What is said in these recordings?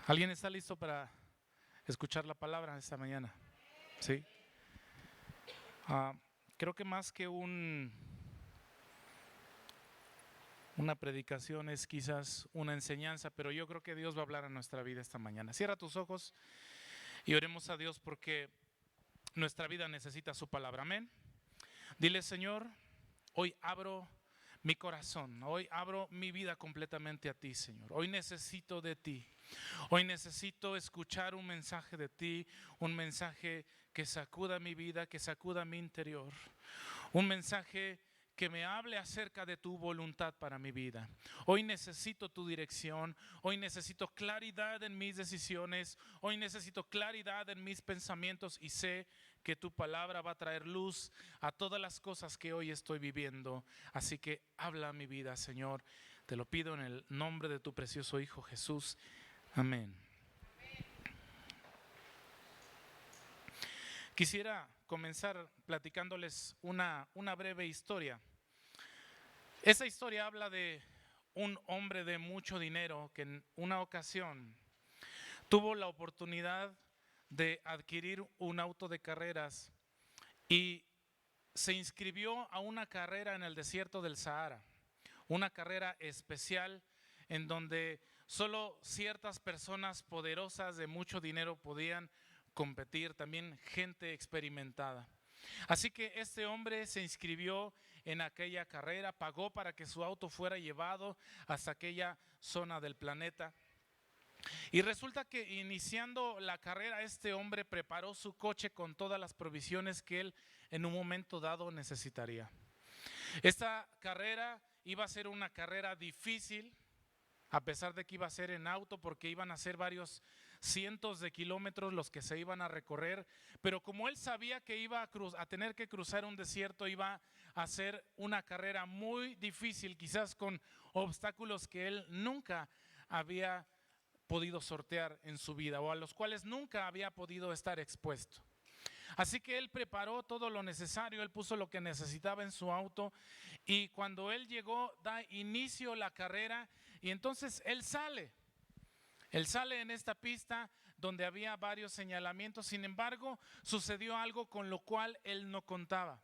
¿Alguien está listo para escuchar la palabra esta mañana? Sí. Ah, Creo que más que una predicación es quizás una enseñanza, pero yo creo que Dios va a hablar a nuestra vida esta mañana. Cierra tus ojos y oremos a Dios porque nuestra vida necesita su palabra. Amén. Dile, Señor, hoy abro mi corazón, hoy abro mi vida completamente a ti, Señor. Hoy necesito de ti. Hoy necesito escuchar un mensaje de ti, un mensaje que sacuda mi vida, que sacuda mi interior. Un mensaje que me hable acerca de tu voluntad para mi vida. Hoy necesito tu dirección, hoy necesito claridad en mis decisiones, hoy necesito claridad en mis pensamientos y sé que tu palabra va a traer luz a todas las cosas que hoy estoy viviendo. Así que habla a mi vida, Señor. Te lo pido en el nombre de tu precioso Hijo Jesús. Amén. Quisiera comenzar platicándoles una breve historia. Esa historia habla de un hombre de mucho dinero que en una ocasión tuvo la oportunidad de adquirir un auto de carreras y se inscribió a una carrera en el desierto del Sahara, una carrera especial en donde solo ciertas personas poderosas de mucho dinero podían competir, también gente experimentada. Así que este hombre se inscribió en aquella carrera, pagó para que su auto fuera llevado hasta aquella zona del planeta. Y resulta que iniciando la carrera, este hombre preparó su coche con todas las provisiones que él en un momento dado necesitaría. Esta carrera iba a ser una carrera difícil, a pesar de que iba a ser en auto, porque iban a ser varios cientos de kilómetros los que se iban a recorrer, pero como él sabía que iba a tener que cruzar un desierto, iba a ser una carrera muy difícil, quizás con obstáculos que él nunca había podido sortear en su vida o a los cuales nunca había podido estar expuesto. Así que él preparó todo lo necesario, él puso lo que necesitaba en su auto y cuando él llegó da inicio la carrera y entonces él sale en esta pista donde había varios señalamientos. Sin embargo, sucedió algo con lo cual él no contaba.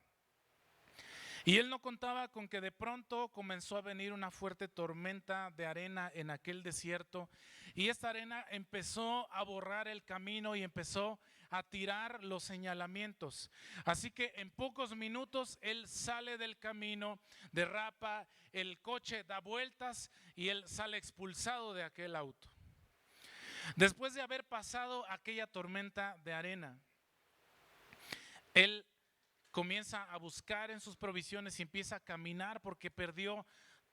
Y él no contaba con que de pronto comenzó a venir una fuerte tormenta de arena en aquel desierto y esta arena empezó a borrar el camino y empezó a tirar los señalamientos. Así que en pocos minutos él sale del camino, derrapa, el coche da vueltas y él sale expulsado de aquel auto. Después de haber pasado aquella tormenta de arena, él comienza a buscar en sus provisiones y empieza a caminar porque perdió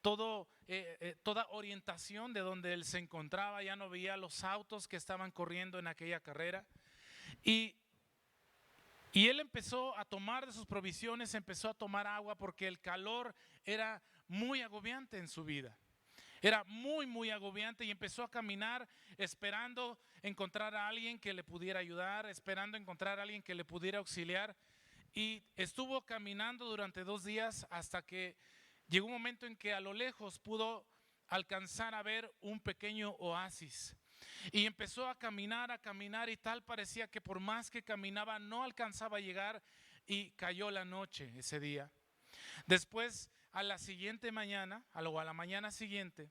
toda orientación de donde él se encontraba. Ya no veía los autos que estaban corriendo en aquella carrera y él empezó a tomar de sus provisiones, empezó a tomar agua porque el calor era muy agobiante en su vida. Era muy agobiante y empezó a caminar esperando encontrar a alguien que le pudiera ayudar, esperando encontrar a alguien que le pudiera auxiliar. Y estuvo caminando durante 2 días hasta que llegó un momento en que a lo lejos pudo alcanzar a ver un pequeño oasis. Y empezó a caminar y tal parecía que por más que caminaba no alcanzaba a llegar y cayó la noche ese día. Después a la siguiente mañana, a la mañana siguiente,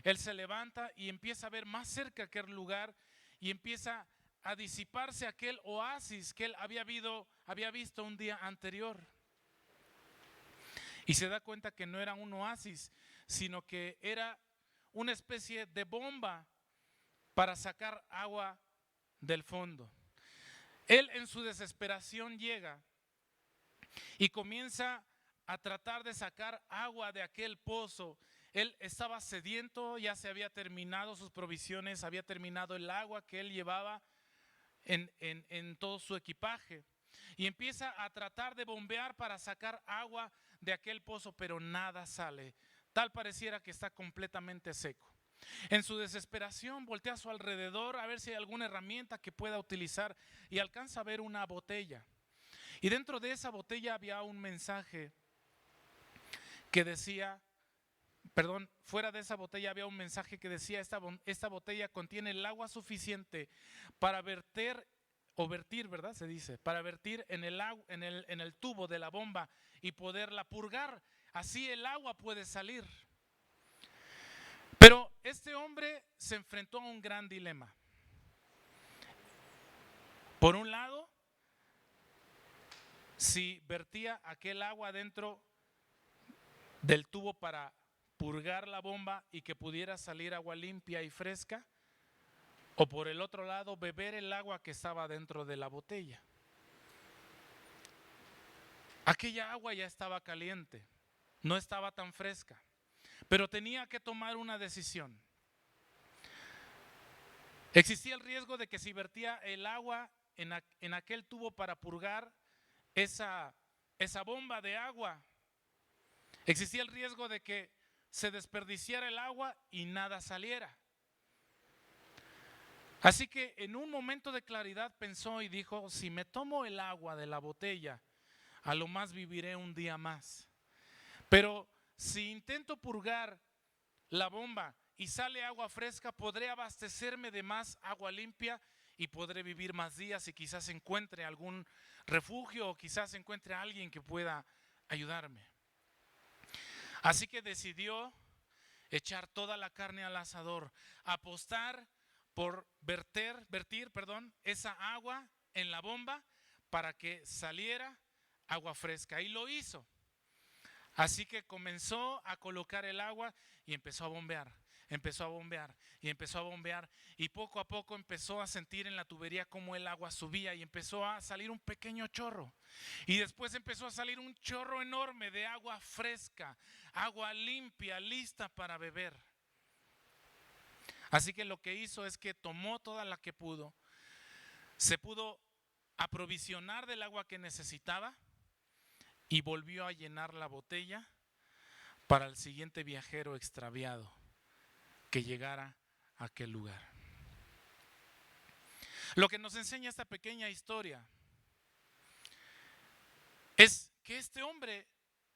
él se levanta y empieza a ver más cerca aquel lugar y empieza a disiparse aquel oasis que él había visto un día anterior. Y se da cuenta que no era un oasis, sino que era una especie de bomba para sacar agua del fondo. Él en su desesperación llega y comienza a tratar de sacar agua de aquel pozo. Él estaba sediento, ya se había terminado sus provisiones, había terminado el agua que él llevaba en todo su equipaje. Y empieza a tratar de bombear para sacar agua de aquel pozo, pero nada sale. Tal pareciera que está completamente seco. En su desesperación voltea a su alrededor a ver si hay alguna herramienta que pueda utilizar y alcanza a ver una botella. Y dentro de esa botella había un mensaje que decía: fuera de esa botella había un mensaje que decía: esta botella contiene el agua suficiente para vertir, ¿verdad? Se dice, para vertir en el tubo de la bomba y poderla purgar. Así el agua puede salir. Pero este hombre se enfrentó a un gran dilema. Por un lado, si vertía aquel agua dentro del tubo para purgar la bomba y que pudiera salir agua limpia y fresca, o por el otro lado, beber el agua que estaba dentro de la botella. Aquella agua ya estaba caliente, no estaba tan fresca, pero tenía que tomar una decisión. Existía el riesgo de que si vertía el agua en aquel tubo para purgar esa bomba de agua, existía el riesgo de que se desperdiciara el agua y nada saliera. Así que en un momento de claridad pensó y dijo: si me tomo el agua de la botella, a lo más viviré un día más. Pero si intento purgar la bomba y sale agua fresca, podré abastecerme de más agua limpia y podré vivir más días y quizás encuentre algún refugio o quizás encuentre a alguien que pueda ayudarme. Así que decidió echar toda la carne al asador, apostar por vertir esa agua en la bomba para que saliera agua fresca, y lo hizo. Así que comenzó a colocar el agua y empezó a bombear, y poco a poco empezó a sentir en la tubería cómo el agua subía y empezó a salir un pequeño chorro, y después empezó a salir un chorro enorme de agua fresca, agua limpia, lista para beber. Así que lo que hizo es que tomó toda la que pudo, se pudo aprovisionar del agua que necesitaba y volvió a llenar la botella para el siguiente viajero extraviado que llegara a aquel lugar. Lo que nos enseña esta pequeña historia es que este hombre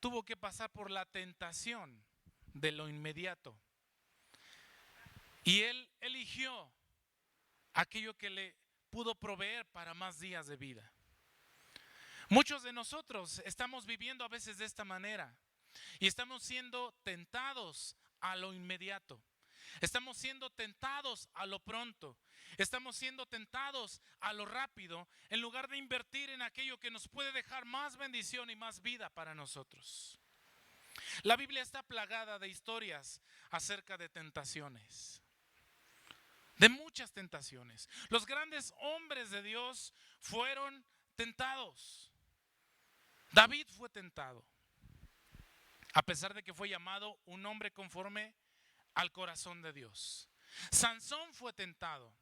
tuvo que pasar por la tentación de lo inmediato, y él eligió aquello que le pudo proveer para más días de vida. Muchos de nosotros estamos viviendo a veces de esta manera y estamos siendo tentados a lo inmediato. Estamos siendo tentados a lo pronto. Estamos siendo tentados a lo rápido en lugar de invertir en aquello que nos puede dejar más bendición y más vida para nosotros. La Biblia está plagada de historias acerca de tentaciones, de muchas tentaciones. Los grandes hombres de Dios fueron tentados. David fue tentado, a pesar de que fue llamado un hombre conforme al corazón de Dios. Sansón fue tentado.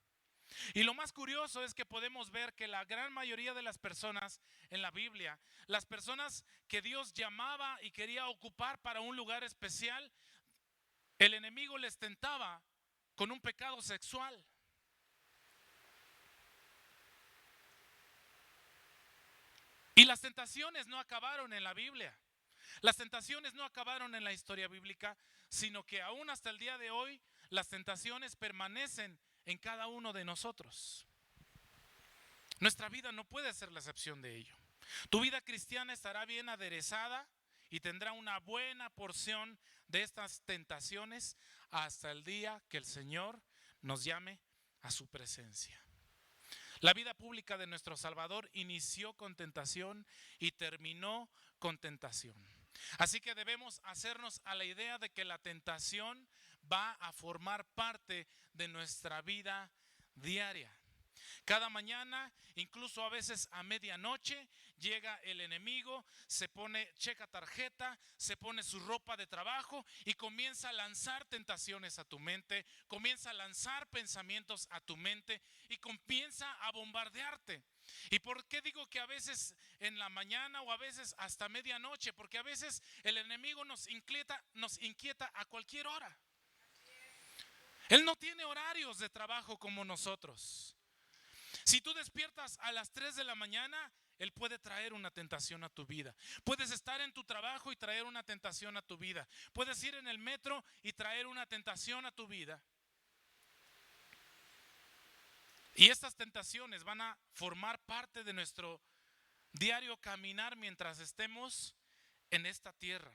Y lo más curioso es que podemos ver que la gran mayoría de las personas en la Biblia, las personas que Dios llamaba y quería ocupar para un lugar especial, el enemigo les tentaba con un pecado sexual. Y las tentaciones no acabaron en la Biblia. Las tentaciones no acabaron en la historia bíblica, sino que aún hasta el día de hoy las tentaciones permanecen en cada uno de nosotros. Nuestra vida no puede ser la excepción de ello. Tu vida cristiana estará bien aderezada y tendrá una buena porción de estas tentaciones hasta el día que el Señor nos llame a su presencia. La vida pública de nuestro Salvador inició con tentación y terminó con tentación. Así que debemos hacernos a la idea de que la tentación va a formar parte de nuestra vida diaria. Cada mañana, incluso a veces a medianoche, llega el enemigo, checa tarjeta, se pone su ropa de trabajo y comienza a lanzar tentaciones a tu mente, comienza a lanzar pensamientos a tu mente y comienza a bombardearte. ¿Y por qué digo que a veces en la mañana o a veces hasta medianoche? Porque a veces el enemigo nos inquieta a cualquier hora. Él no tiene horarios de trabajo como nosotros. Si tú despiertas a las 3 de la mañana, Él puede traer una tentación a tu vida. Puedes estar en tu trabajo y traer una tentación a tu vida. Puedes ir en el metro y traer una tentación a tu vida. Y estas tentaciones van a formar parte de nuestro diario caminar mientras estemos en esta tierra.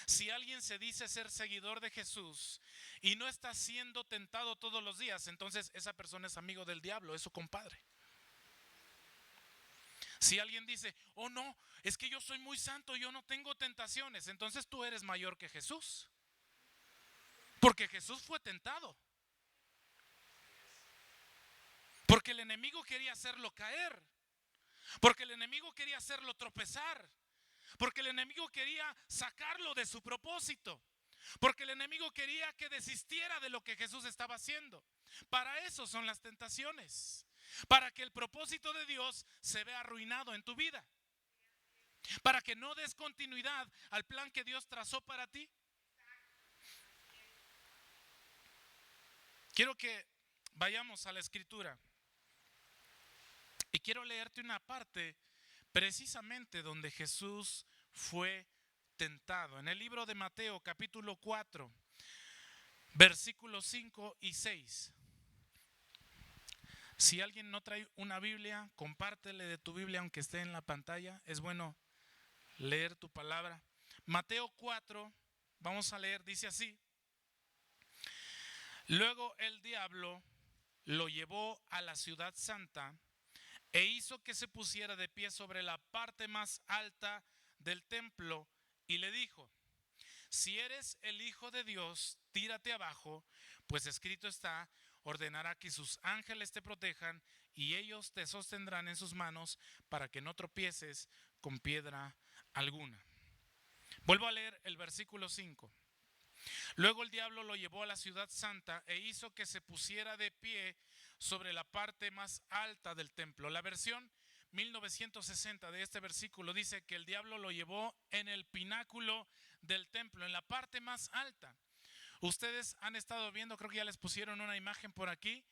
Si alguien se dice ser seguidor de Jesús y no está siendo tentado todos los días, entonces esa persona es amigo del diablo, es su compadre. Si alguien dice, oh no, es que yo soy muy santo, yo no tengo tentaciones, entonces tú eres mayor que Jesús. Porque Jesús fue tentado. Porque el enemigo quería hacerlo caer. Porque el enemigo quería hacerlo tropezar. Porque el enemigo quería sacarlo de su propósito. Porque el enemigo quería que desistiera de lo que Jesús estaba haciendo. Para eso son las tentaciones. Para que el propósito de Dios se vea arruinado en tu vida. Para que no des continuidad al plan que Dios trazó para ti. Quiero que vayamos a la escritura. Y quiero leerte una parte precisamente donde Jesús fue tentado. En el libro de Mateo capítulo 4, versículos 5 y 6. Si alguien no trae una Biblia, compártele de tu Biblia aunque esté en la pantalla. Es bueno leer tu palabra. Mateo 4, vamos a leer, dice así. Luego el diablo lo llevó a la ciudad santa e hizo que se pusiera de pie sobre la parte más alta del templo y le dijo, si eres el Hijo de Dios, tírate abajo, pues escrito está, ordenará que sus ángeles te protejan y ellos te sostendrán en sus manos para que no tropieces con piedra alguna. Vuelvo a leer el versículo 5. Luego el diablo lo llevó a la ciudad santa e hizo que se pusiera de pie sobre la parte más alta del templo. La versión 1960 de este versículo dice que el diablo lo llevó en el pináculo del templo, en la parte más alta. Ustedes han estado viendo, creo que ya les pusieron una imagen por aquí,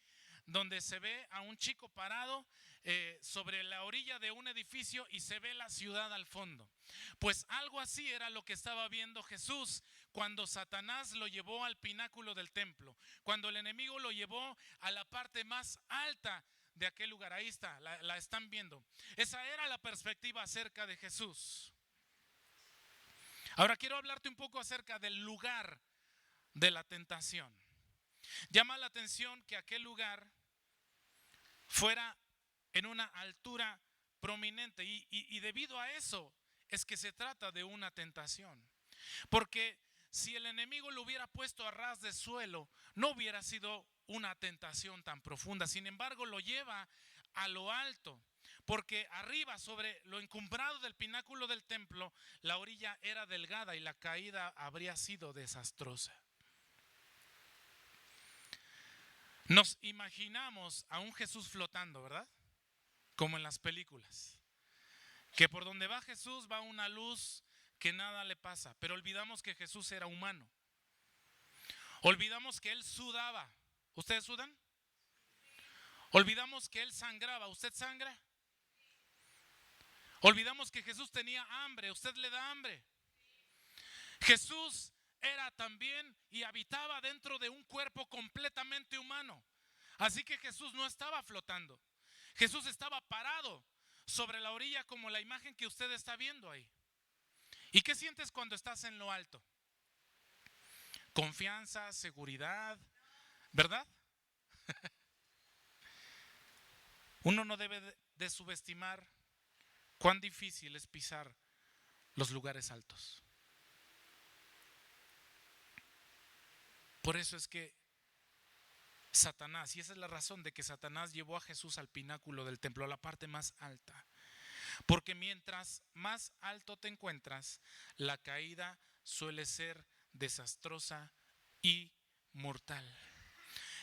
donde se ve a un chico parado sobre la orilla de un edificio y se ve la ciudad al fondo. Pues algo así era lo que estaba viendo Jesús cuando Satanás lo llevó al pináculo del templo, cuando el enemigo lo llevó a la parte más alta de aquel lugar. Ahí está, la están viendo. Esa era la perspectiva acerca de Jesús. Ahora quiero hablarte un poco acerca del lugar de la tentación. Llama la atención que aquel lugar fuera en una altura prominente y debido a eso es que se trata de una tentación. Porque si el enemigo lo hubiera puesto a ras de suelo, no hubiera sido una tentación tan profunda. Sin embargo, lo lleva a lo alto, porque arriba, sobre lo encumbrado del pináculo del templo, la orilla era delgada y la caída habría sido desastrosa. Nos imaginamos a un Jesús flotando, ¿verdad? Como en las películas. Que por donde va Jesús va una luz que nada le pasa. Pero olvidamos que Jesús era humano. Olvidamos que Él sudaba. ¿Ustedes sudan? Olvidamos que Él sangraba. ¿Usted sangra? Olvidamos que Jesús tenía hambre. ¿Usted le da hambre? Jesús era también y habitaba dentro de un cuerpo completamente humano. Así que Jesús no estaba flotando. Jesús estaba parado sobre la orilla como la imagen que usted está viendo ahí. ¿Y qué sientes cuando estás en lo alto? Confianza, seguridad, ¿verdad? Uno no debe de subestimar cuán difícil es pisar los lugares altos. Por eso es que Satanás, y esa es la razón de que Satanás llevó a Jesús al pináculo del templo, a la parte más alta. Porque mientras más alto te encuentras, la caída suele ser desastrosa y mortal.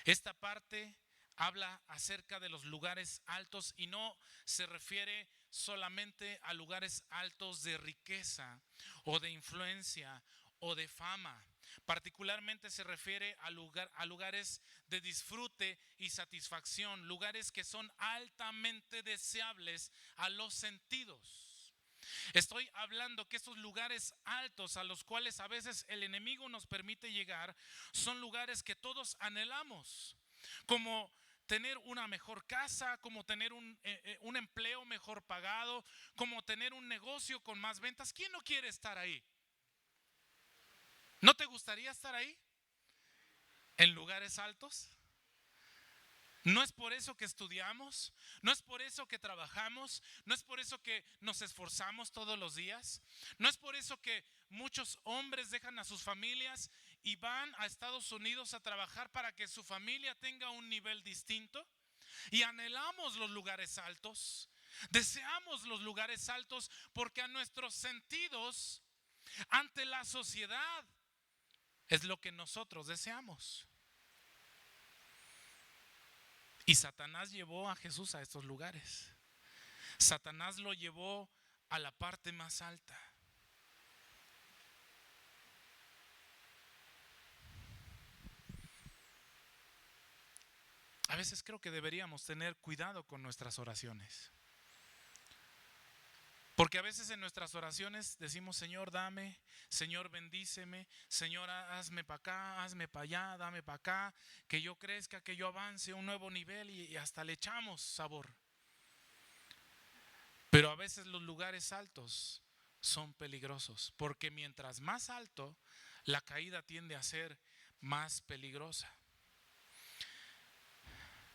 Esta parte habla acerca de los lugares altos y no se refiere solamente a lugares altos de riqueza o de influencia o de fama. Particularmente se refiere a lugares de disfrute y satisfacción, lugares que son altamente deseables a los sentidos. Estoy hablando que estos lugares altos a los cuales a veces el enemigo nos permite llegar son lugares que todos anhelamos, como tener una mejor casa, como tener un empleo mejor pagado, como tener un negocio con más ventas. ¿Quién no quiere estar ahí? ¿No te gustaría estar ahí? ¿En lugares altos? No es por eso que estudiamos, no es por eso que trabajamos, no es por eso que nos esforzamos todos los días, no es por eso que muchos hombres dejan a sus familias y van a Estados Unidos a trabajar para que su familia tenga un nivel distinto. Y anhelamos los lugares altos, deseamos los lugares altos porque a nuestros sentidos, ante la sociedad, es lo que nosotros deseamos. Y Satanás llevó a Jesús a estos lugares. Satanás lo llevó a la parte más alta. A veces creo que deberíamos tener cuidado con nuestras oraciones. Porque a veces en nuestras oraciones decimos: Señor, dame, Señor, bendíceme, Señor, hazme para acá, hazme para allá, dame para acá, que yo crezca, que yo avance a un nuevo nivel, y hasta le echamos sabor. Pero a veces los lugares altos son peligrosos, porque mientras más alto, la caída tiende a ser más peligrosa.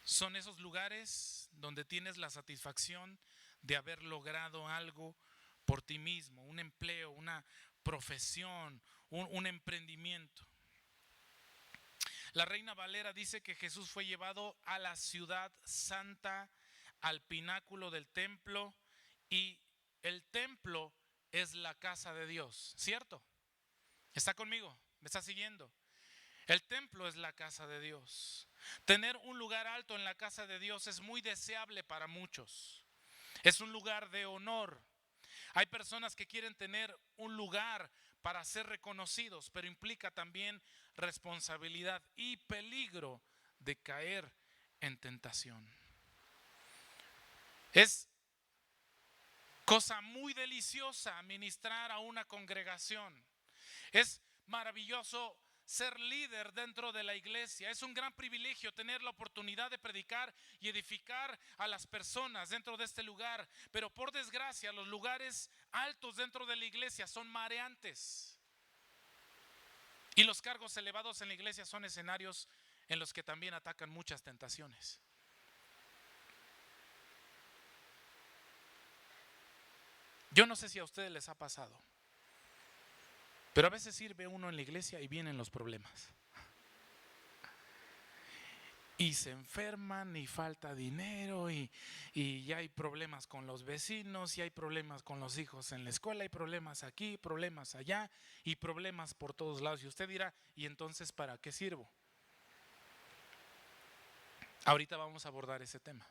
Son esos lugares donde tienes la satisfacción de haber logrado algo por ti mismo, un empleo, una profesión, un emprendimiento. La Reina Valera dice que Jesús fue llevado a la ciudad santa, al pináculo del templo, y el templo es la casa de Dios, ¿cierto? ¿Está conmigo? ¿Me está siguiendo? El templo es la casa de Dios. Tener un lugar alto en la casa de Dios es muy deseable para muchos. Es un lugar de honor. Hay personas que quieren tener un lugar para ser reconocidos, pero implica también responsabilidad y peligro de caer en tentación. Es cosa muy deliciosa ministrar a una congregación. Es maravilloso ser líder dentro de la iglesia. Es un gran privilegio tener la oportunidad de predicar y edificar a las personas dentro de este lugar. Pero por desgracia, los lugares altos dentro de la iglesia son mareantes. Y los cargos elevados en la iglesia son escenarios en los que también atacan muchas tentaciones. Yo no sé si a ustedes les ha pasado, pero a veces sirve uno en la iglesia y vienen los problemas. Y se enferman y falta dinero y ya hay problemas con los vecinos, y hay problemas con los hijos en la escuela, hay problemas aquí, problemas allá y problemas por todos lados. Y usted dirá: ¿y entonces para qué sirvo? Ahorita vamos a abordar ese tema.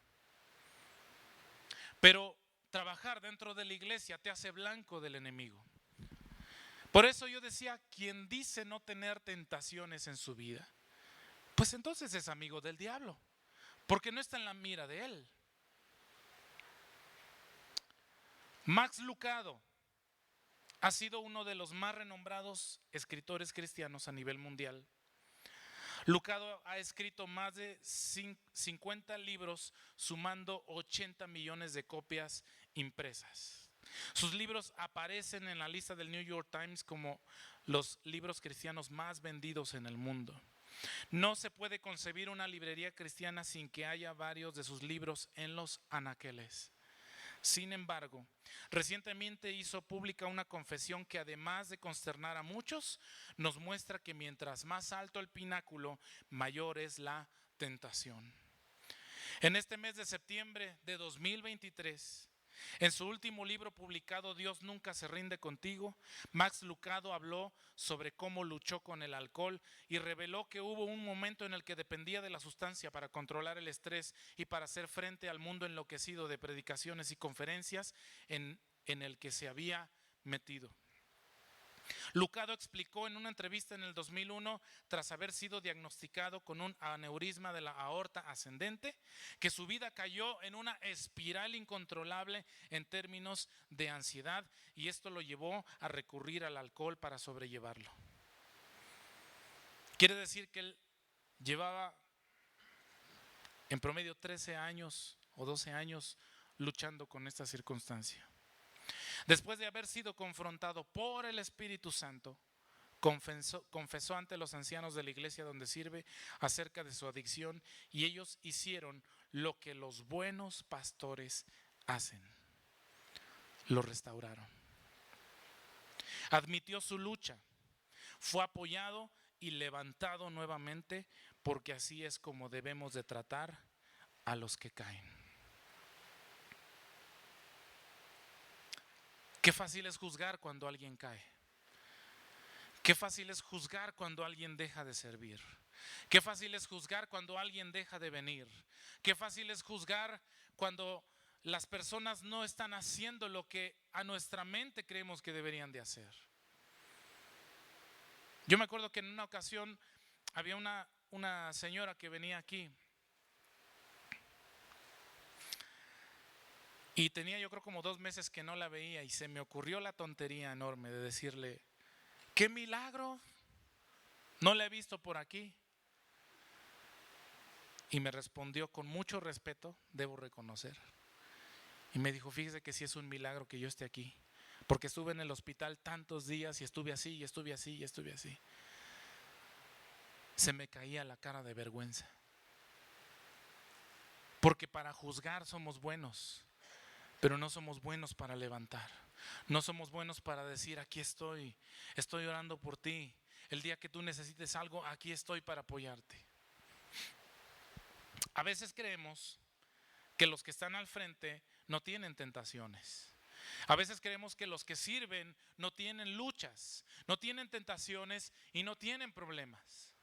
Pero trabajar dentro de la iglesia te hace blanco del enemigo. Por eso yo decía: quien dice no tener tentaciones en su vida, pues entonces es amigo del diablo, porque no está en la mira de él. Max Lucado ha sido uno de los más renombrados escritores cristianos a nivel mundial. Lucado ha escrito más de 50 libros, sumando 80 millones de copias impresas. Sus libros aparecen en la lista del New York Times como los libros cristianos más vendidos en el mundo. No se puede concebir una librería cristiana sin que haya varios de sus libros en los anaqueles. Sin embargo, recientemente hizo pública una confesión que, además de consternar a muchos, nos muestra que mientras más alto el pináculo, mayor es la tentación. En este mes de septiembre de 2023, en su último libro publicado, Dios nunca se rinde contigo, Max Lucado habló sobre cómo luchó con el alcohol y reveló que hubo un momento en el que dependía de la sustancia para controlar el estrés y para hacer frente al mundo enloquecido de predicaciones y conferencias en el que se había metido. Lucado explicó en una entrevista en el 2001, tras haber sido diagnosticado con un aneurisma de la aorta ascendente, que su vida cayó en una espiral incontrolable en términos de ansiedad, y esto lo llevó a recurrir al alcohol para sobrellevarlo. Quiere decir que él llevaba en promedio 13 años o 12 años luchando con esta circunstancia. Después de haber sido confrontado por el Espíritu Santo, confesó ante los ancianos de la iglesia donde sirve acerca de su adicción, y ellos hicieron lo que los buenos pastores hacen: lo restauraron. Admitió su lucha, fue apoyado y levantado nuevamente, porque así es como debemos de tratar a los que caen. Qué fácil es juzgar cuando alguien cae. Qué fácil es juzgar cuando alguien deja de servir. Qué fácil es juzgar cuando alguien deja de venir. Qué fácil es juzgar cuando las personas no están haciendo lo que a nuestra mente creemos que deberían de hacer. Yo me acuerdo que en una ocasión había una señora que venía aquí. Y tenía yo creo como 2 meses que no la veía, y se me ocurrió la tontería enorme de decirle: ¡qué milagro! No la he visto por aquí. Y me respondió con mucho respeto, debo reconocer. Y me dijo: fíjese que sí es un milagro que yo esté aquí, porque estuve en el hospital tantos días y estuve así, y estuve así, y estuve así. Se me caía la cara de vergüenza. Porque para juzgar somos buenos, pero no somos buenos para levantar. No somos buenos para decir: aquí estoy orando por ti. El día que tú necesites algo, aquí estoy para apoyarte. A veces creemos que los que están al frente no tienen tentaciones. A veces creemos que los que sirven no tienen luchas, no tienen tentaciones y no tienen problemas.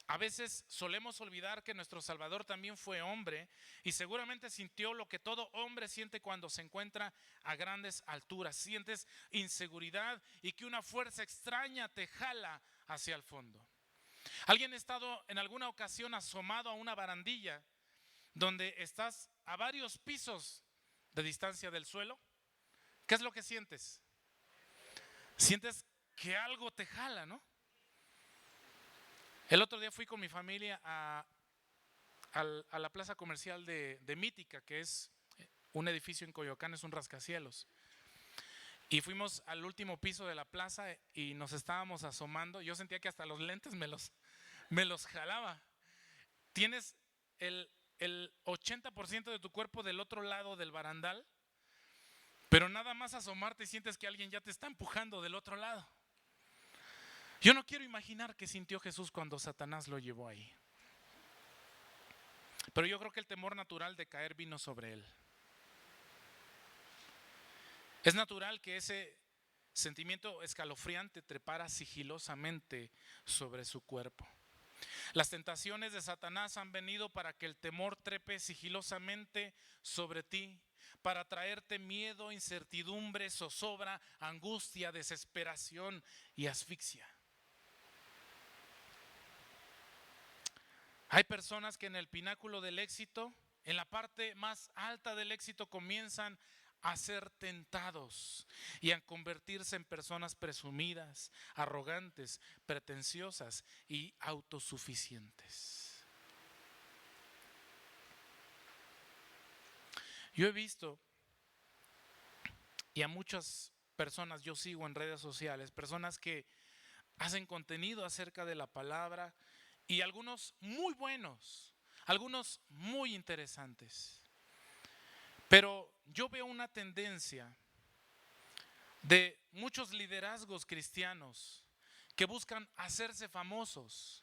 A veces solemos olvidar que nuestro Salvador también fue hombre, y seguramente sintió lo que todo hombre siente cuando se encuentra a grandes alturas. Sientes inseguridad y que una fuerza extraña te jala hacia el fondo. ¿Alguien ha estado en alguna ocasión asomado a una barandilla donde estás a varios pisos de distancia del suelo? ¿Qué es lo que sientes? Sientes que algo te jala, ¿no? El otro día fui con mi familia a la plaza comercial de Mítica, que es un edificio en Coyoacán, es un rascacielos. Y fuimos al último piso de la plaza y nos estábamos asomando. Yo sentía que hasta los lentes me los jalaba. Tienes el 80% de tu cuerpo del otro lado del barandal, pero nada más asomarte y sientes que alguien ya te está empujando del otro lado. Yo no quiero imaginar qué sintió Jesús cuando Satanás lo llevó ahí. Pero yo creo que el temor natural de caer vino sobre él. Es natural que ese sentimiento escalofriante trepara sigilosamente sobre su cuerpo. Las tentaciones de Satanás han venido para que el temor trepe sigilosamente sobre ti, para traerte miedo, incertidumbre, zozobra, angustia, desesperación y asfixia. Hay personas que en el pináculo del éxito, en la parte más alta del éxito, comienzan a ser tentados y a convertirse en personas presumidas, arrogantes, pretenciosas y autosuficientes. Yo he visto, y a muchas personas yo sigo en redes sociales, personas que hacen contenido acerca de la palabra, y algunos muy buenos, algunos muy interesantes. Pero yo veo una tendencia de muchos liderazgos cristianos que buscan hacerse famosos,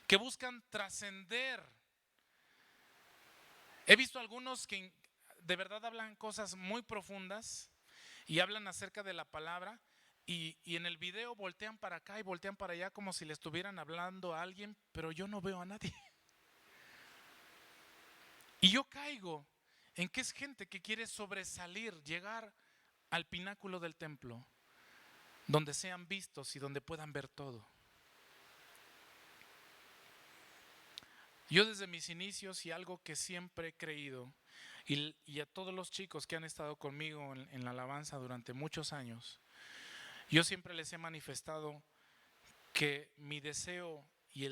que buscan trascender. He visto algunos que de verdad hablan cosas muy profundas y hablan acerca de la palabra, y en el video voltean para acá y voltean para allá como si le estuvieran hablando a alguien, pero yo no veo a nadie. Y yo caigo en que es gente que quiere sobresalir, llegar al pináculo del templo, donde sean vistos y donde puedan ver todo. Yo desde mis inicios, y algo que siempre he creído, y a todos los chicos que han estado conmigo en la alabanza durante muchos años, yo siempre les he manifestado que mi deseo y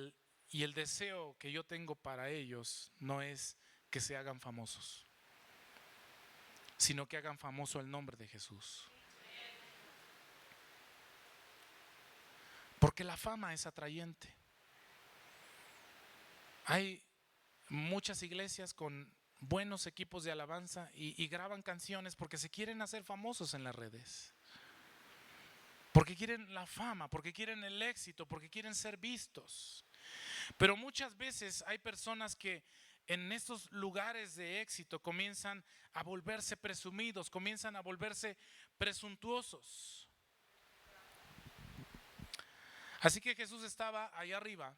el deseo que yo tengo para ellos no es que se hagan famosos, sino que hagan famoso el nombre de Jesús. Porque la fama es atrayente. Hay muchas iglesias con buenos equipos de alabanza y graban canciones porque se quieren hacer famosos en las redes. Porque quieren la fama, porque quieren el éxito, porque quieren ser vistos. Pero muchas veces hay personas que en estos lugares de éxito comienzan a volverse presumidos, comienzan a volverse presuntuosos. Así que Jesús estaba allá arriba,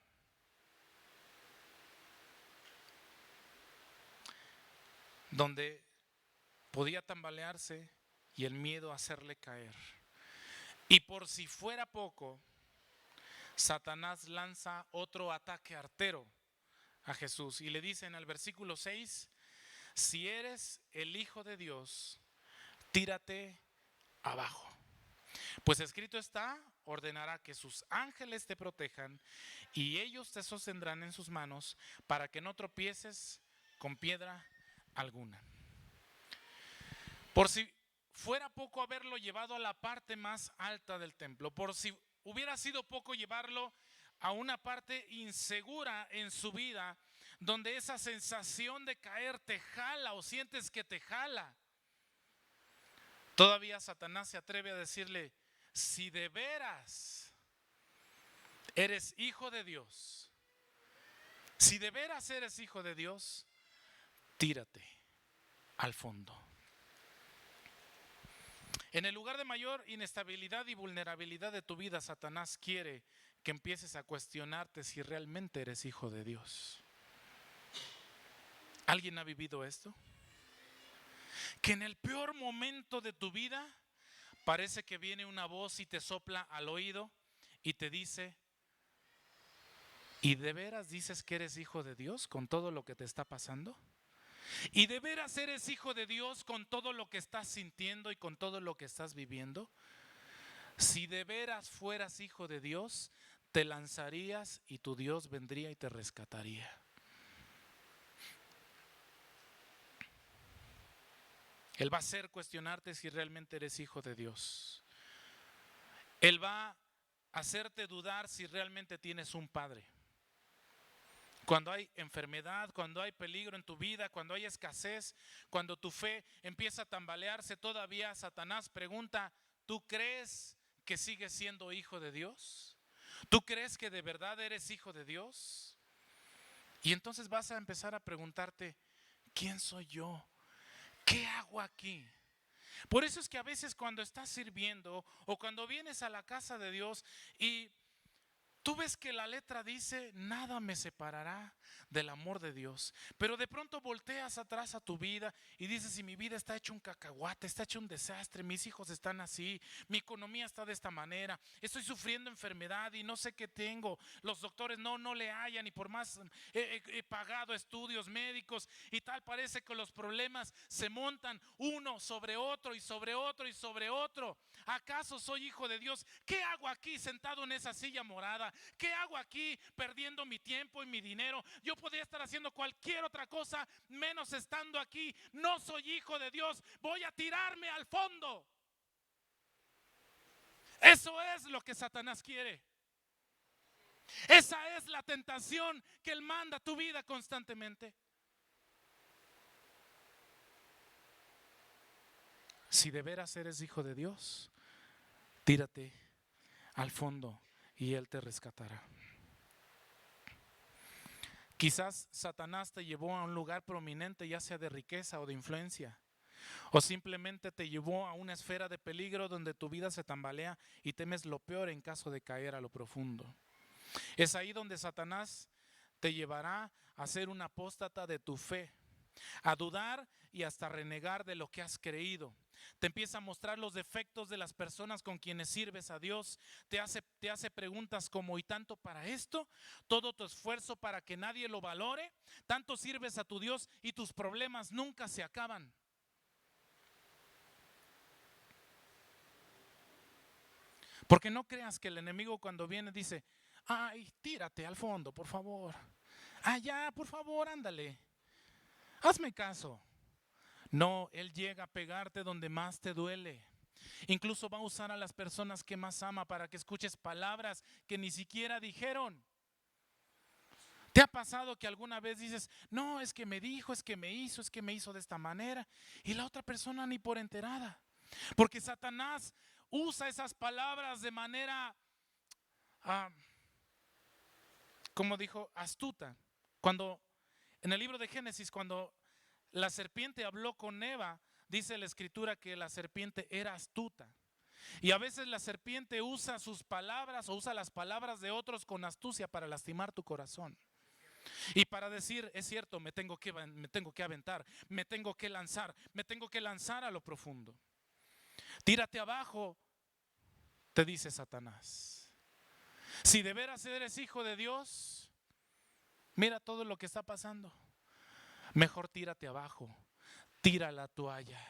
donde podía tambalearse y el miedo hacerle caer. Y por si fuera poco, Satanás lanza otro ataque artero a Jesús y le dice en el versículo 6, si eres el Hijo de Dios, tírate abajo. Pues escrito está, ordenará que sus ángeles te protejan y ellos te sostendrán en sus manos para que no tropieces con piedra alguna. Por si fuera poco haberlo llevado a la parte más alta del templo, por si hubiera sido poco llevarlo a una parte insegura en su vida, donde esa sensación de caer te jala o sientes que te jala, todavía Satanás se atreve a decirle, si de veras eres hijo de Dios, si de veras eres hijo de Dios, tírate al fondo. En el lugar de mayor inestabilidad y vulnerabilidad de tu vida, Satanás quiere que empieces a cuestionarte si realmente eres hijo de Dios. ¿Alguien ha vivido esto? Que en el peor momento de tu vida parece que viene una voz y te sopla al oído y te dice, ¿y de veras dices que eres hijo de Dios con todo lo que te está pasando? ¿Y de veras eres hijo de Dios con todo lo que estás sintiendo y con todo lo que estás viviendo? Si de veras fueras hijo de Dios, te lanzarías y tu Dios vendría y te rescataría. Él va a hacer cuestionarte si realmente eres hijo de Dios. Él va a hacerte dudar si realmente tienes un padre. Cuando hay enfermedad, cuando hay peligro en tu vida, cuando hay escasez, cuando tu fe empieza a tambalearse, todavía Satanás pregunta, ¿tú crees que sigues siendo hijo de Dios? ¿Tú crees que de verdad eres hijo de Dios? Y entonces vas a empezar a preguntarte, ¿quién soy yo? ¿Qué hago aquí? Por eso es que a veces cuando estás sirviendo o cuando vienes a la casa de Dios y tú ves que la letra dice, nada me separará del amor de Dios. Pero de pronto volteas atrás a tu vida y dices, si mi vida está hecho un cacahuate, está hecho un desastre, mis hijos están así, mi economía está de esta manera, estoy sufriendo enfermedad y no sé qué tengo, los doctores no le hallan y por más he pagado estudios médicos y tal, parece que los problemas se montan uno sobre otro y sobre otro y sobre otro. ¿Acaso soy hijo de Dios? ¿Qué hago aquí sentado en esa silla morada? ¿Qué hago aquí perdiendo mi tiempo y mi dinero? Yo podría estar haciendo cualquier otra cosa menos estando aquí. No soy hijo de Dios, voy a tirarme al fondo. Eso es lo que Satanás quiere. Esa es la tentación que él manda a tu vida constantemente. Si de veras eres hijo de Dios, tírate al fondo y Él te rescatará. Quizás Satanás te llevó a un lugar prominente, ya sea de riqueza o de influencia, o simplemente te llevó a una esfera de peligro donde tu vida se tambalea y temes lo peor en caso de caer a lo profundo. Es ahí donde Satanás te llevará a ser un apóstata de tu fe, a dudar y hasta renegar de lo que has creído, te empieza a mostrar los defectos de las personas con quienes sirves a Dios, te hace preguntas como: ¿y tanto para esto? Todo tu esfuerzo para que nadie lo valore, tanto sirves a tu Dios y tus problemas nunca se acaban. Porque no creas que el enemigo cuando viene dice: ay, tírate al fondo, por favor. Allá, por favor, ándale. Hazme caso. No, él llega a pegarte donde más te duele. Incluso va a usar a las personas que más ama para que escuches palabras que ni siquiera dijeron. ¿Te ha pasado que alguna vez dices: no, es que me dijo, es que me hizo de esta manera? Y la otra persona ni por enterada. Porque Satanás usa esas palabras de manera, como dijo, astuta. Cuando en el libro de Génesis, cuando la serpiente habló con Eva, dice la escritura que la serpiente era astuta. Y a veces la serpiente usa sus palabras o usa las palabras de otros con astucia para lastimar tu corazón. Y para decir: es cierto, me tengo que aventar, me tengo que lanzar a lo profundo. Tírate abajo, te dice Satanás. Si de veras eres hijo de Dios, mira todo lo que está pasando. Mejor tírate abajo, tira la toalla.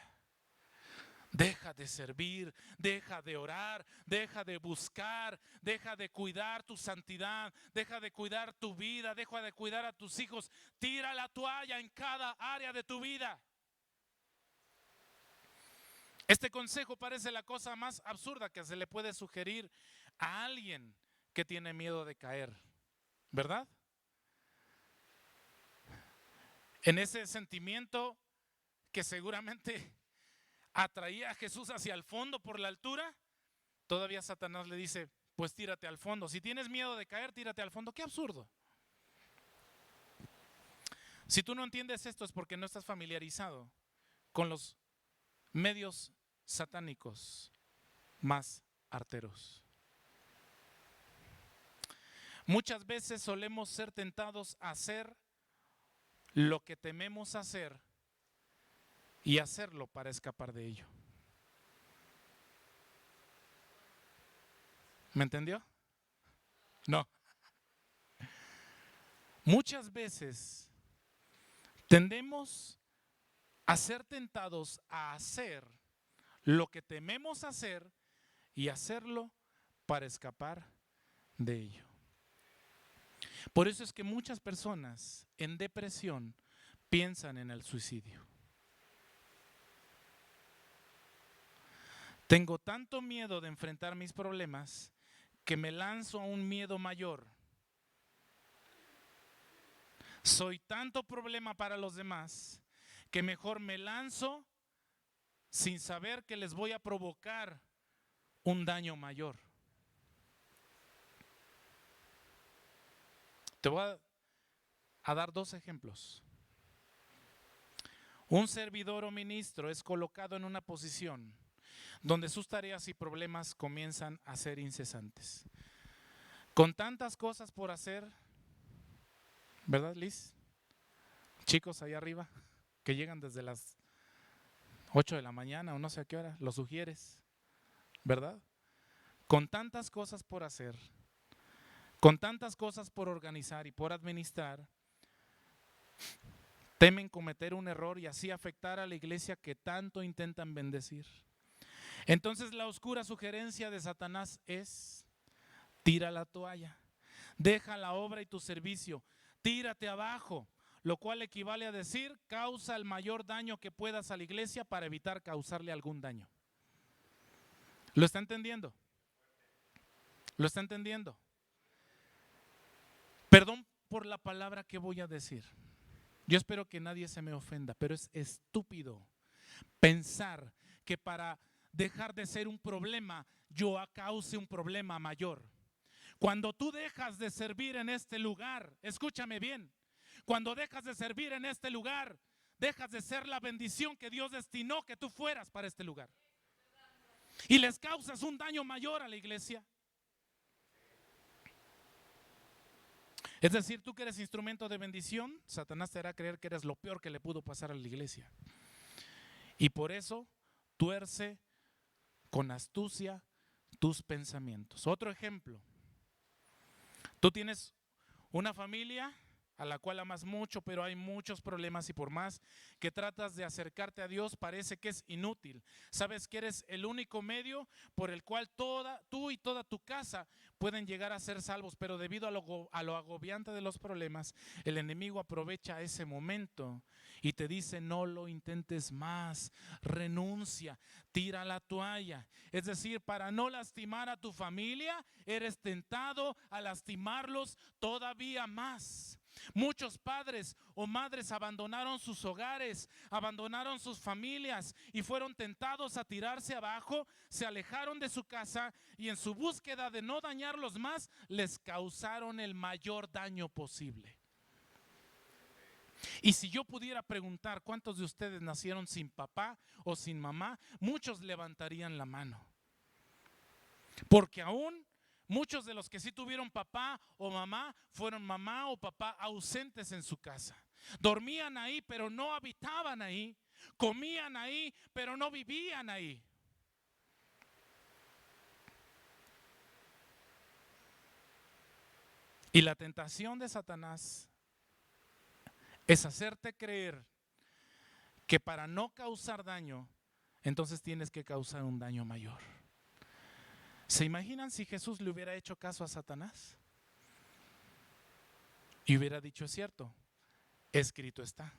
Deja de servir, deja de orar, deja de buscar, deja de cuidar tu santidad, deja de cuidar tu vida, deja de cuidar a tus hijos. Tira la toalla en cada área de tu vida. Este consejo parece la cosa más absurda que se le puede sugerir a alguien que tiene miedo de caer, ¿verdad? En ese sentimiento que seguramente atraía a Jesús hacia el fondo por la altura, todavía Satanás le dice: pues tírate al fondo. Si tienes miedo de caer, tírate al fondo. ¡Qué absurdo! Si tú no entiendes esto es porque no estás familiarizado con los medios satánicos más arteros. Muchas veces solemos ser tentados a hacer lo que tememos hacer y hacerlo para escapar de ello. ¿Me entendió? No. Muchas veces tendemos a ser tentados a hacer lo que tememos hacer y hacerlo para escapar de ello. Por eso es que muchas personas en depresión piensan en el suicidio. Tengo tanto miedo de enfrentar mis problemas que me lanzo a un miedo mayor. Soy tanto problema para los demás que mejor me lanzo sin saber que les voy a provocar un daño mayor. Te voy a dar 2 ejemplos. Un servidor o ministro es colocado en una posición donde sus tareas y problemas comienzan a ser incesantes. Con tantas cosas por hacer, ¿verdad, Liz? Chicos allá arriba que llegan desde las 8 de la mañana o no sé a qué hora, los sugieres, ¿verdad? Con tantas cosas por hacer, con tantas cosas por organizar y por administrar, temen cometer un error y así afectar a la iglesia que tanto intentan bendecir. Entonces la oscura sugerencia de Satanás es: tira la toalla, deja la obra y tu servicio, tírate abajo, lo cual equivale a decir: causa el mayor daño que puedas a la iglesia para evitar causarle algún daño. ¿Lo está entendiendo? ¿Lo está entendiendo? Perdón por la palabra que voy a decir. Yo espero que nadie se me ofenda, pero es estúpido pensar que para dejar de ser un problema, yo cause un problema mayor. Cuando tú dejas de servir en este lugar, escúchame bien, cuando dejas de servir en este lugar, dejas de ser la bendición que Dios destinó que tú fueras para este lugar. Y les causas un daño mayor a la iglesia. Es decir, tú que eres instrumento de bendición, Satanás te hará creer que eres lo peor que le pudo pasar a la iglesia. Y por eso tuerce con astucia tus pensamientos. Otro ejemplo, tú tienes una familia a la cual amas mucho, pero hay muchos problemas y por más que tratas de acercarte a Dios, parece que es inútil. Sabes que eres el único medio por el cual tú y toda tu casa pueden llegar a ser salvos, pero debido a lo agobiante de los problemas, el enemigo aprovecha ese momento y te dice: no lo intentes más, renuncia, tira la toalla. Es decir, para no lastimar a tu familia, eres tentado a lastimarlos todavía más. Muchos padres o madres abandonaron sus hogares, abandonaron sus familias y fueron tentados a tirarse abajo, se alejaron de su casa y en su búsqueda de no dañarlos más, les causaron el mayor daño posible. Y si yo pudiera preguntar cuántos de ustedes nacieron sin papá o sin mamá, muchos levantarían la mano. Porque aún muchos de los que sí tuvieron papá o mamá fueron mamá o papá ausentes en su casa. Dormían ahí, pero no habitaban ahí. Comían ahí, pero no vivían ahí. Y la tentación de Satanás es hacerte creer que para no causar daño, entonces tienes que causar un daño mayor. ¿Se imaginan si Jesús le hubiera hecho caso a Satanás? Y hubiera dicho: es cierto, escrito está.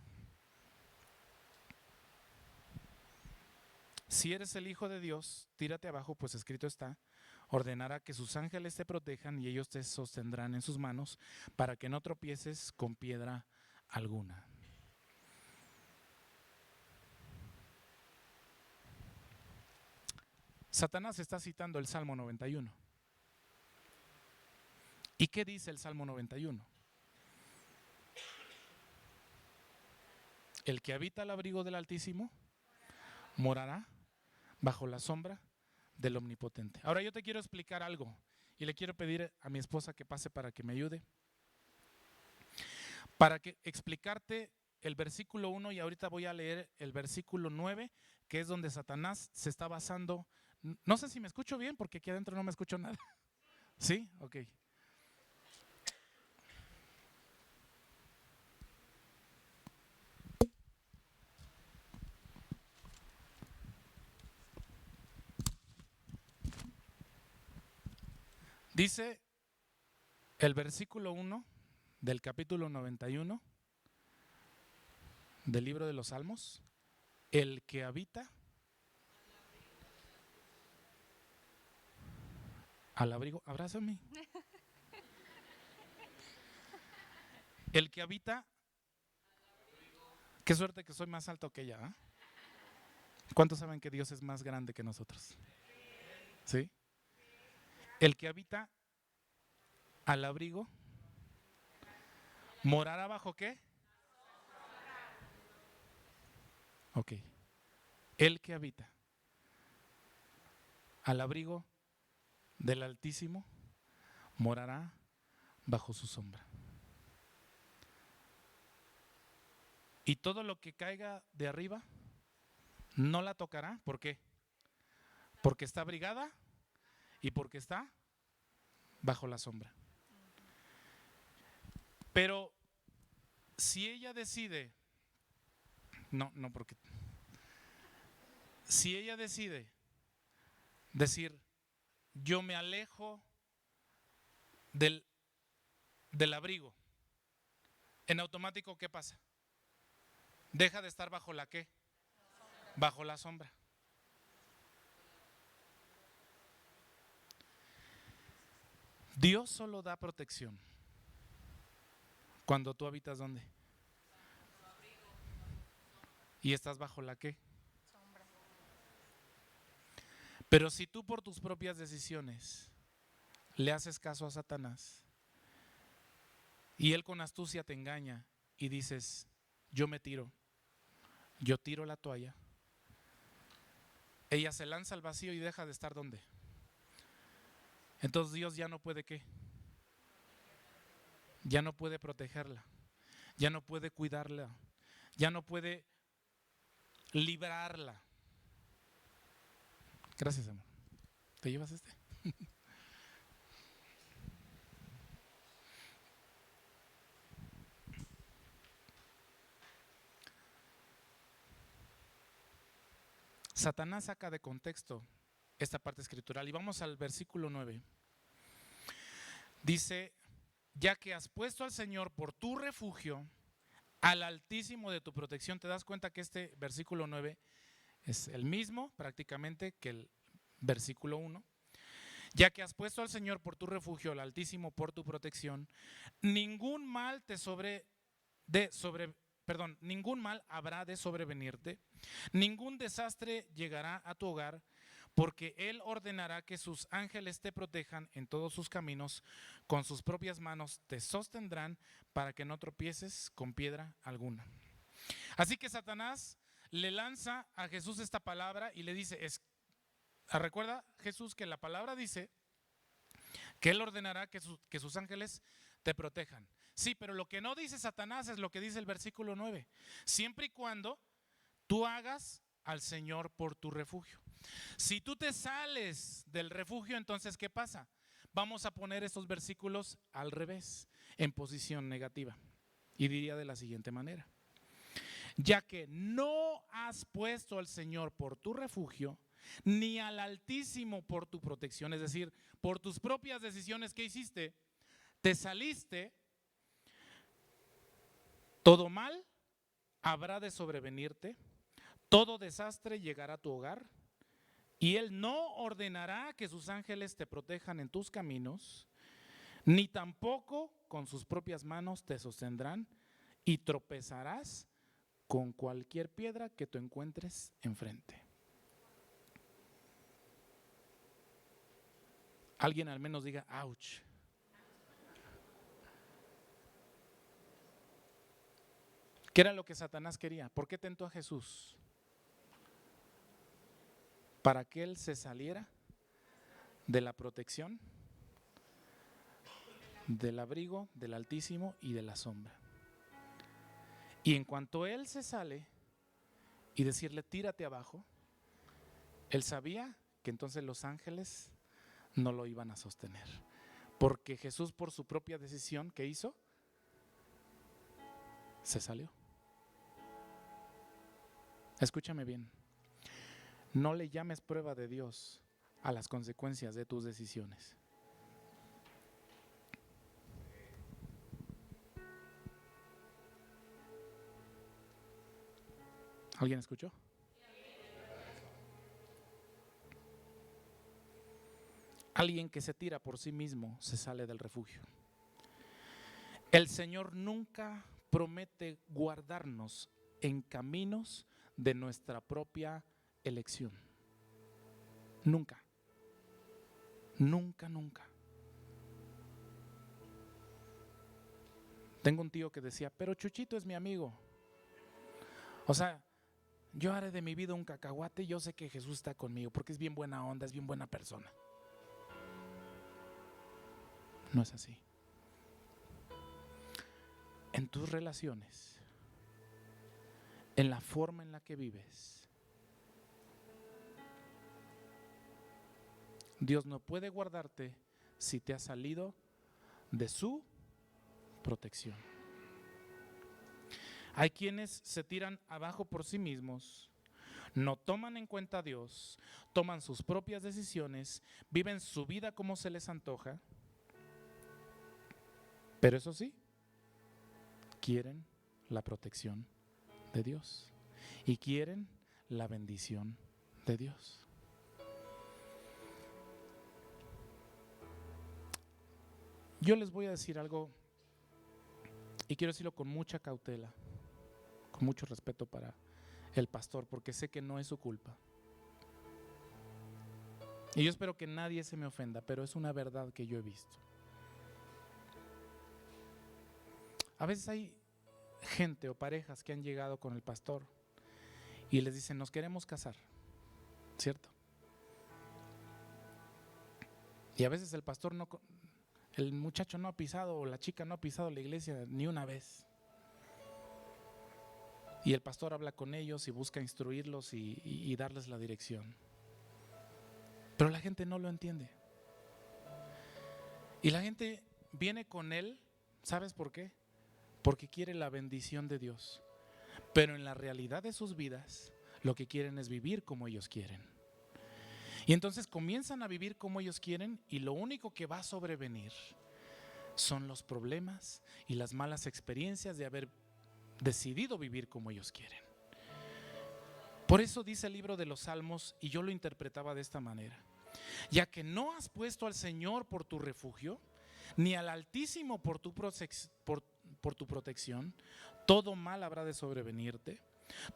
Si eres el Hijo de Dios, tírate abajo, pues escrito está. Ordenará que sus ángeles te protejan y ellos te sostendrán en sus manos para que no tropieces con piedra alguna. Satanás está citando el Salmo 91. ¿Y qué dice el Salmo 91? El que habita al abrigo del Altísimo morará bajo la sombra del Omnipotente. Ahora yo te quiero explicar algo y le quiero pedir a mi esposa que pase para que me ayude. Para que explicarte el versículo 1 y ahorita voy a leer el versículo 9, que es donde Satanás se está basando. No sé si me escucho bien porque aquí adentro no me escucho nada. ¿Sí? Ok. Dice el versículo 1 del capítulo 91 del libro de los Salmos: el que habita al abrigo, abrázame. El que habita, qué suerte que soy más alto que ella, ¿eh? ¿Cuántos saben que Dios es más grande que nosotros? ¿Sí? El que habita al abrigo, ¿morará bajo qué? Ok. El que habita al abrigo del Altísimo morará bajo su sombra. Y todo lo que caiga de arriba no la tocará. ¿Por qué? Porque está abrigada y porque está bajo la sombra. Pero si ella decide, si ella decide decir: yo me alejo del abrigo, en automático, ¿qué pasa? Deja de estar bajo la ¿qué? Bajo la sombra. Dios solo da protección cuando tú habitas ¿dónde? Y estás bajo la ¿qué? Sombra. Pero si tú por tus propias decisiones le haces caso a Satanás y él con astucia te engaña y dices: yo me tiro, yo tiro la toalla, ella se lanza al vacío y deja de estar ¿dónde? Entonces Dios ya no puede ¿qué? Ya no puede protegerla, ya no puede cuidarla, ya no puede librarla. Gracias, amor. ¿Te llevas este? Satanás saca de contexto esta parte escritural y vamos al versículo 9. Dice, ya que has puesto al Señor por tu refugio, al Altísimo de tu protección. ¿Te das cuenta que este versículo 9 es el mismo prácticamente que el versículo 1? Ya que has puesto al Señor por tu refugio, al Altísimo por tu protección, ningún mal ningún mal habrá de sobrevenirte, ningún desastre llegará a tu hogar, porque Él ordenará que sus ángeles te protejan en todos sus caminos, con sus propias manos te sostendrán para que no tropieces con piedra alguna. Así que Satanás le lanza a Jesús esta palabra y le dice, recuerda Jesús que la palabra dice que Él ordenará que sus ángeles te protejan. Sí, pero lo que no dice Satanás es lo que dice el versículo 9. Siempre y cuando tú hagas al Señor por tu refugio. Si tú te sales del refugio, entonces ¿qué pasa? Vamos a poner estos versículos al revés, en posición negativa. Y diría de la siguiente manera: ya que no has puesto al Señor por tu refugio, ni al Altísimo por tu protección, es decir, por tus propias decisiones que hiciste, te saliste, todo mal habrá de sobrevenirte, todo desastre llegará a tu hogar, y Él no ordenará que sus ángeles te protejan en tus caminos, ni tampoco con sus propias manos te sostendrán, y tropezarás con cualquier piedra que tú encuentres enfrente. Alguien al menos diga, ouch. ¿Qué era lo que Satanás quería? ¿Por qué tentó a Jesús? Para que Él se saliera de la protección, del abrigo, del Altísimo y de la sombra. Y en cuanto Él se sale y decirle, tírate abajo, Él sabía que entonces los ángeles no lo iban a sostener. Porque Jesús, por su propia decisión, ¿qué hizo? Se salió. Escúchame bien. No le llames prueba de Dios a las consecuencias de tus decisiones. ¿Alguien escuchó? Alguien que se tira por sí mismo se sale del refugio. El Señor nunca promete guardarnos en caminos de nuestra propia elección. Nunca. Nunca, nunca. Tengo un tío que decía, pero Chuchito es mi amigo. O sea, yo haré de mi vida un cacahuate y yo sé que Jesús está conmigo porque es bien buena onda, es bien buena persona. No es así. En tus relaciones, en la forma en la que vives, Dios no puede guardarte si te has salido de su protección. Hay quienes se tiran abajo por sí mismos, no toman en cuenta a Dios, toman sus propias decisiones, viven su vida como se les antoja, pero eso sí, quieren la protección de Dios y quieren la bendición de Dios. Yo les voy a decir algo y quiero decirlo con mucha cautela, con mucho respeto para el pastor, porque sé que no es su culpa. Y yo espero que nadie se me ofenda, pero es una verdad que yo he visto. A veces hay gente o parejas que han llegado con el pastor y les dicen, nos queremos casar, ¿cierto? Y a veces el muchacho no ha pisado o la chica no ha pisado la iglesia ni una vez. Y el pastor habla con ellos y busca instruirlos y darles la dirección. Pero la gente no lo entiende. Y la gente viene con él, ¿sabes por qué? Porque quiere la bendición de Dios. Pero en la realidad de sus vidas, lo que quieren es vivir como ellos quieren. Y entonces comienzan a vivir como ellos quieren y lo único que va a sobrevenir son los problemas y las malas experiencias de haber decidido vivir como ellos quieren. Por eso dice el libro de los Salmos, y yo lo interpretaba de esta manera: ya que no has puesto al Señor por tu refugio, ni al Altísimo por tu protección, todo mal habrá de sobrevenirte,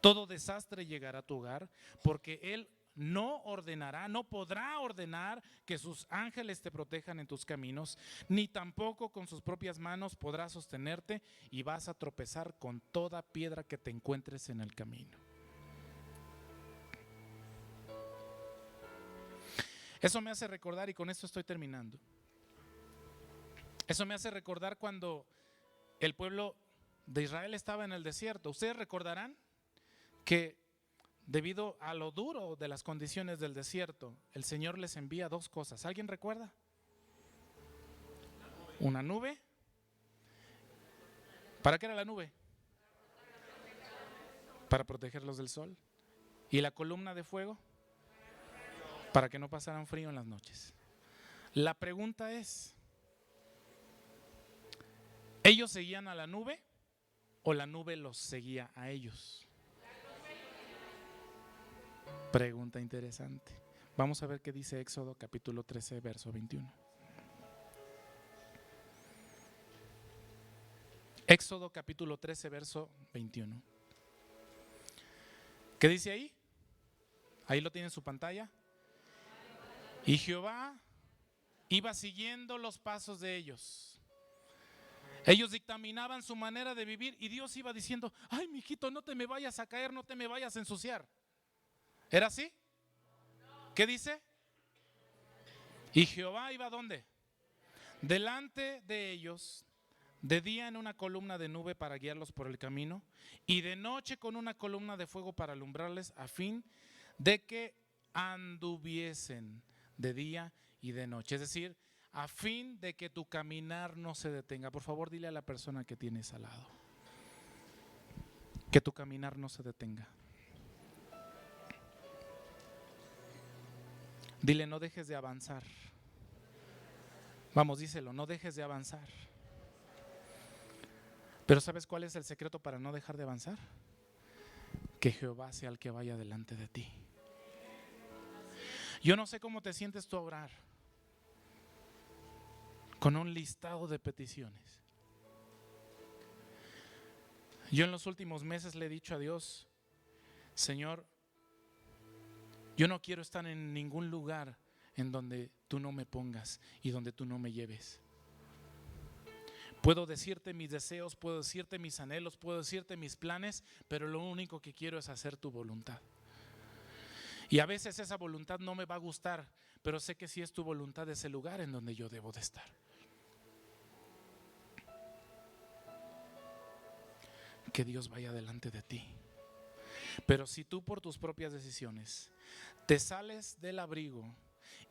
todo desastre llegará a tu hogar, porque Él no ordenará, no podrá ordenar que sus ángeles te protejan en tus caminos, ni tampoco con sus propias manos podrá sostenerte, y vas a tropezar con toda piedra que te encuentres en el camino. Eso me hace recordar, y con esto estoy terminando, eso me hace recordar cuando el pueblo de Israel estaba en el desierto. Ustedes recordarán que debido a lo duro de las condiciones del desierto, el Señor les envía dos cosas. ¿Alguien recuerda? Una nube. ¿Para qué era la nube? Para protegerlos del sol. ¿Y la columna de fuego? Para que no pasaran frío en las noches. La pregunta es, ¿ellos seguían a la nube o la nube los seguía a ellos? Pregunta interesante. Vamos a ver qué dice Éxodo capítulo 13, verso 21. Éxodo capítulo 13, verso 21. ¿Qué dice ahí? Ahí lo tiene en su pantalla. Y Jehová iba siguiendo los pasos de ellos. Ellos dictaminaban su manera de vivir y Dios iba diciendo: ay, mijito, no te me vayas a caer, no te me vayas a ensuciar. ¿Era así? ¿Qué dice? Y Jehová iba ¿dónde? Delante de ellos, de día en una columna de nube para guiarlos por el camino, y de noche con una columna de fuego para alumbrarles, a fin de que anduviesen de día y de noche. Es decir, a fin de que tu caminar no se detenga. Por favor, dile a la persona que tienes al lado que tu caminar no se detenga. Dile: no dejes de avanzar. Vamos, díselo: no dejes de avanzar. Pero ¿sabes cuál es el secreto para no dejar de avanzar? Que Jehová sea el que vaya delante de ti. Yo no sé cómo te sientes tú a orar con un listado de peticiones. Yo en los últimos meses le he dicho a Dios: Señor, yo no quiero estar en ningún lugar en donde tú no me pongas y donde tú no me lleves. Puedo decirte mis deseos, puedo decirte mis anhelos, puedo decirte mis planes, pero lo único que quiero es hacer tu voluntad. Y a veces esa voluntad no me va a gustar, pero sé que si es tu voluntad es el lugar en donde yo debo de estar. Que Dios vaya delante de ti. Pero si tú por tus propias decisiones te sales del abrigo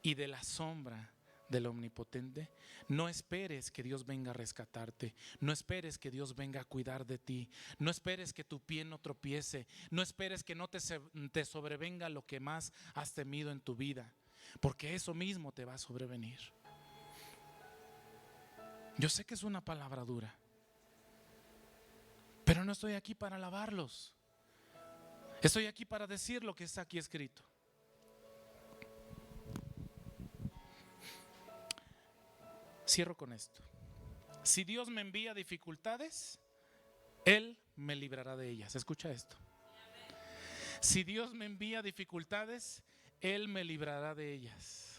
y de la sombra del Omnipotente, no esperes que Dios venga a rescatarte, no esperes que Dios venga a cuidar de ti, no esperes que tu pie no tropiece, no esperes que no te sobrevenga lo que más has temido en tu vida, porque eso mismo te va a sobrevenir. Yo sé que es una palabra dura, pero no estoy aquí para alabarlos. Estoy aquí para decir lo que está aquí escrito. Cierro con esto. Si Dios me envía dificultades, Él me librará de ellas. Escucha esto. Si Dios me envía dificultades, Él me librará de ellas.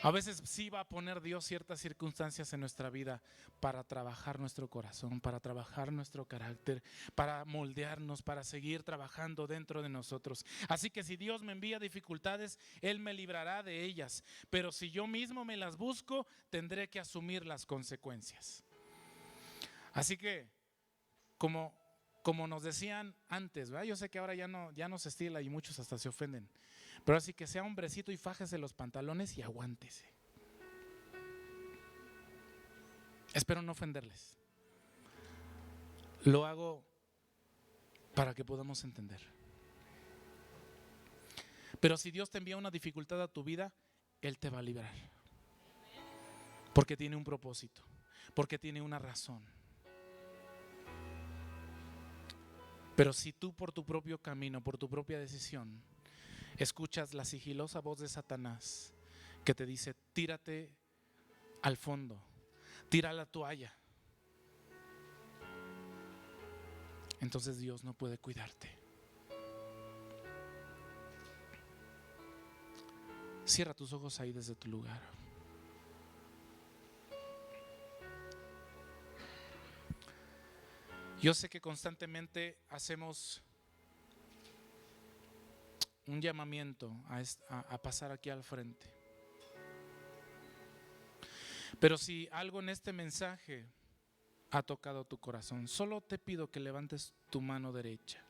A veces sí va a poner Dios ciertas circunstancias en nuestra vida para trabajar nuestro corazón, para trabajar nuestro carácter, para moldearnos, para seguir trabajando dentro de nosotros. Así que si Dios me envía dificultades, Él me librará de ellas. Pero si yo mismo me las busco, tendré que asumir las consecuencias. Así que, como nos decían antes, ¿verdad? Yo sé que ahora ya no se estila y muchos hasta se ofenden. Pero así que sea hombrecito y fájese los pantalones y aguántese. Espero no ofenderles. Lo hago para que podamos entender. Pero si Dios te envía una dificultad a tu vida, Él te va a librar. Porque tiene un propósito, porque tiene una razón. Pero si tú por tu propio camino, por tu propia decisión, escuchas la sigilosa voz de Satanás que te dice: tírate al fondo, tira la toalla, entonces Dios no puede cuidarte. Cierra tus ojos ahí desde tu lugar. Yo sé que constantemente hacemos un llamamiento a pasar aquí al frente. Pero si algo en este mensaje ha tocado tu corazón, solo te pido que levantes tu mano derecha.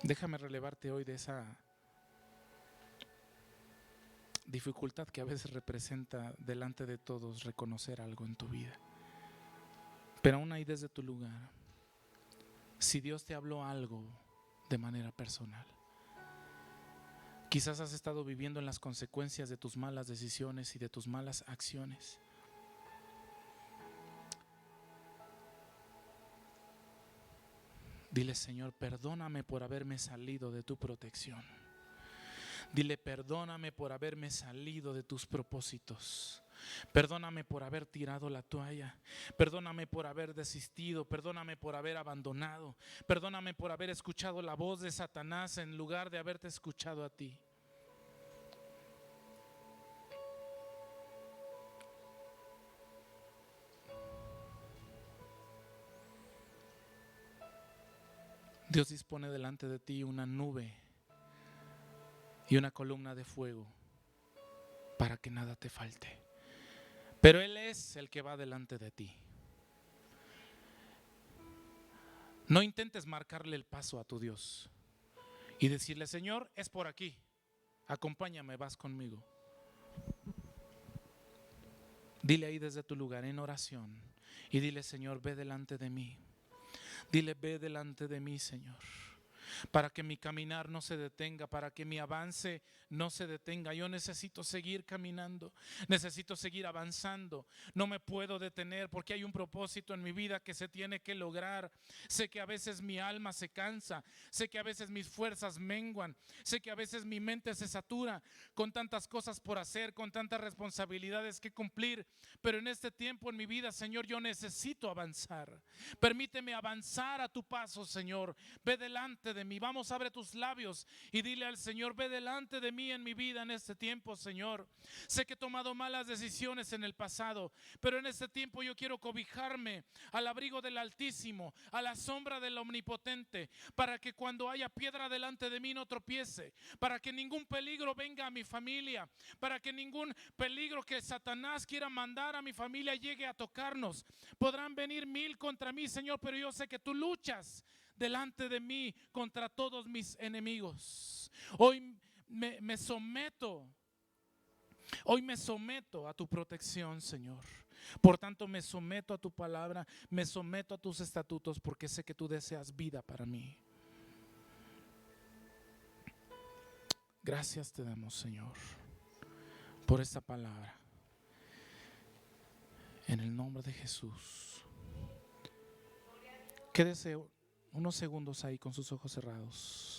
Déjame relevarte hoy de esa dificultad que a veces representa delante de todos reconocer algo en tu vida. Pero aún ahí desde tu lugar, si Dios te habló algo de manera personal, quizás has estado viviendo en las consecuencias de tus malas decisiones y de tus malas acciones. Dile: Señor, perdóname por haberme salido de tu protección. Dile: perdóname por haberme salido de tus propósitos. Perdóname por haber tirado la toalla. Perdóname por haber desistido. Perdóname por haber abandonado. Perdóname por haber escuchado la voz de Satanás en lugar de haberte escuchado a ti. Dios dispone delante de ti una nube y una columna de fuego para que nada te falte. Pero Él es el que va delante de ti. No intentes marcarle el paso a tu Dios y decirle: Señor, es por aquí, acompáñame, vas conmigo. Dile ahí desde tu lugar en oración y dile: Señor, ve delante de mí. Dile: ve delante de mí, Señor, para que mi caminar no se detenga, para que mi avance no se detenga. Yo necesito seguir caminando, necesito seguir avanzando. No me puedo detener porque hay un propósito en mi vida que se tiene que lograr. Sé que a veces mi alma se cansa, sé que a veces mis fuerzas menguan, sé que a veces mi mente se satura con tantas cosas por hacer, con tantas responsabilidades que cumplir. Pero en este tiempo en mi vida, Señor, yo necesito avanzar. Permíteme avanzar a tu paso, Señor. Ve delante de mí. Vamos, abre tus labios y dile al Señor: ve delante de mí en mi vida en este tiempo, Señor. Sé que he tomado malas decisiones en el pasado, pero en este tiempo yo quiero cobijarme al abrigo del Altísimo, a la sombra del Omnipotente, para que cuando haya piedra delante de mí no tropiece, para que ningún peligro venga a mi familia, para que ningún peligro que Satanás quiera mandar a mi familia llegue a tocarnos. Podrán venir 1000 contra mí, Señor, pero yo sé que tú luchas delante de mí contra todos mis enemigos. Hoy me someto a tu protección, Señor. Por tanto, me someto a tu palabra, me someto a tus estatutos, porque sé que tú deseas vida para mí. Gracias te damos, Señor, por esta palabra. En el nombre de Jesús. Quédese unos segundos ahí con sus ojos cerrados.